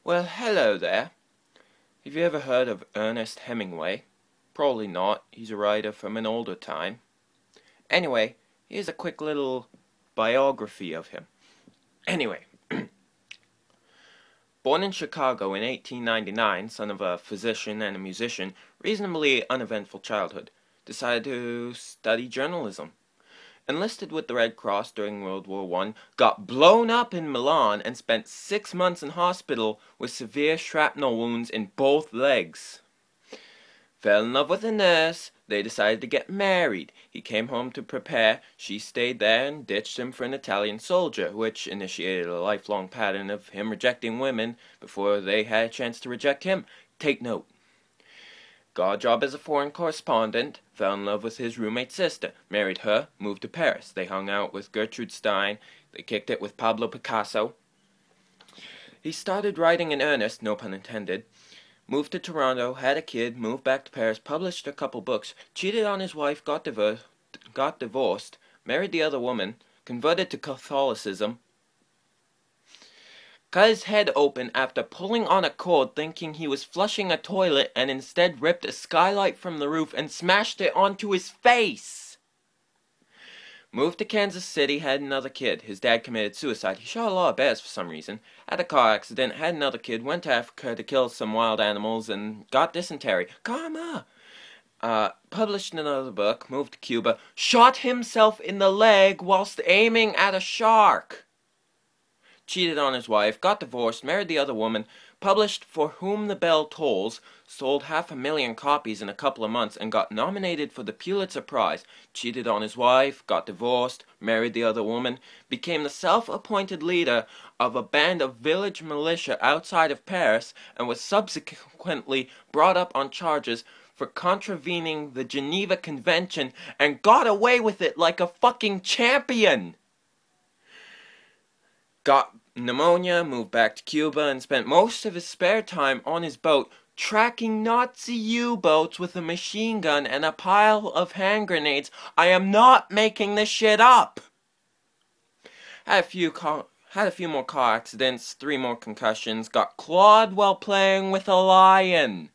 Well, hello there. Have you ever heard of Ernest Hemingway? Probably not. He's a writer from an older time. Anyway, here's a quick little biography of him. Anyway, born in Chicago in 1899, son of a physician and a musician, reasonably uneventful childhood. Decided to study journalism. Enlisted with the Red Cross during World War I, got blown up in Milan, and spent 6 months in hospital with severe shrapnel wounds in both legs. Fell in love with a nurse. They decided to get married. He came home to prepare. She stayed there and ditched him for an Italian soldier, which initiated a lifelong pattern of him rejecting women before they had a chance to reject him. Take note. Got a job as a foreign correspondent, fell in love with his roommate's sister, married her, moved to Paris. They hung out with Gertrude Stein, they kicked it with Pablo Picasso. He started writing in earnest, no pun intended, moved to Toronto, had a kid, moved back to Paris, published a couple books, cheated on his wife, got divorced, married the other woman, converted to Catholicism, cut his head open after pulling on a cord thinking he was flushing a toilet, and instead ripped a skylight from the roof and smashed it onto his face. Moved to Kansas City, had another kid. His dad committed suicide. He shot a lot of bears for some reason. Had a car accident, had another kid, went to Africa to kill some wild animals, and got dysentery. Karma! Published another book, moved to Cuba, shot himself in the leg whilst aiming at a shark. Cheated on his wife, got divorced, married the other woman, published For Whom the Bell Tolls, sold 500,000 copies in a couple of months, and got nominated for the Pulitzer Prize. Cheated on his wife, got divorced, married the other woman, became the self-appointed leader of a band of village militia outside of Paris, and was subsequently brought up on charges for contravening the Geneva Convention, and got away with it like a fucking champion. Got pneumonia, moved back to Cuba, and spent most of his spare time on his boat tracking Nazi U-boats with a machine gun and a pile of hand grenades. I am not making this shit up! Had a few more car accidents, 3 more concussions, got clawed while playing with a lion.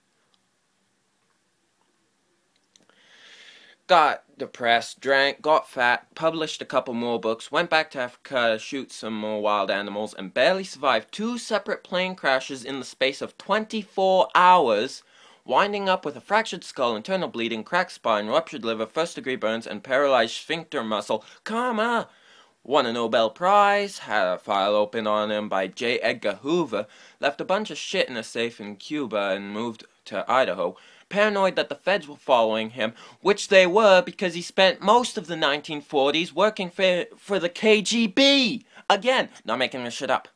Got depressed, drank, got fat, published a couple more books, went back to Africa to shoot some more wild animals, and barely survived 2 separate plane crashes in the space of 24 hours, winding up with a fractured skull, internal bleeding, cracked spine, ruptured liver, first-degree burns, and paralyzed sphincter muscle. Karma! Won a Nobel Prize, had a file opened on him by J. Edgar Hoover, left a bunch of shit in a safe in Cuba, and moved to Idaho. Paranoid that the feds were following him, which they were because he spent most of the 1940s working for the KGB. Again, not making this shit up.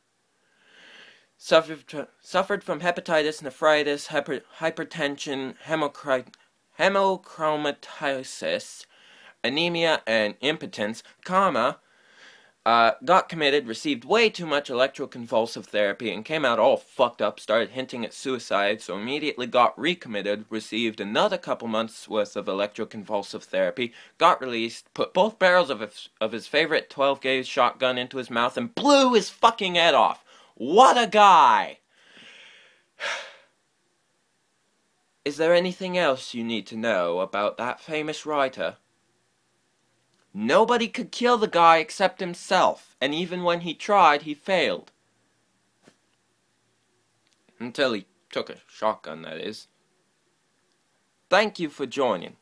Suffered from hepatitis, nephritis, hypertension, hemochromatosis, anemia, and impotence. Karma. Got committed, received way too much electroconvulsive therapy, and came out all fucked up, started hinting at suicide, so immediately got recommitted, received another couple months worth of electroconvulsive therapy, got released, put both barrels of his favorite 12-gauge shotgun into his mouth, and blew his fucking head off. What a guy! Is there anything else you need to know about that famous writer? Nobody could kill the guy except himself, and even when he tried, he failed. Until he took a shotgun, that is. Thank you for joining.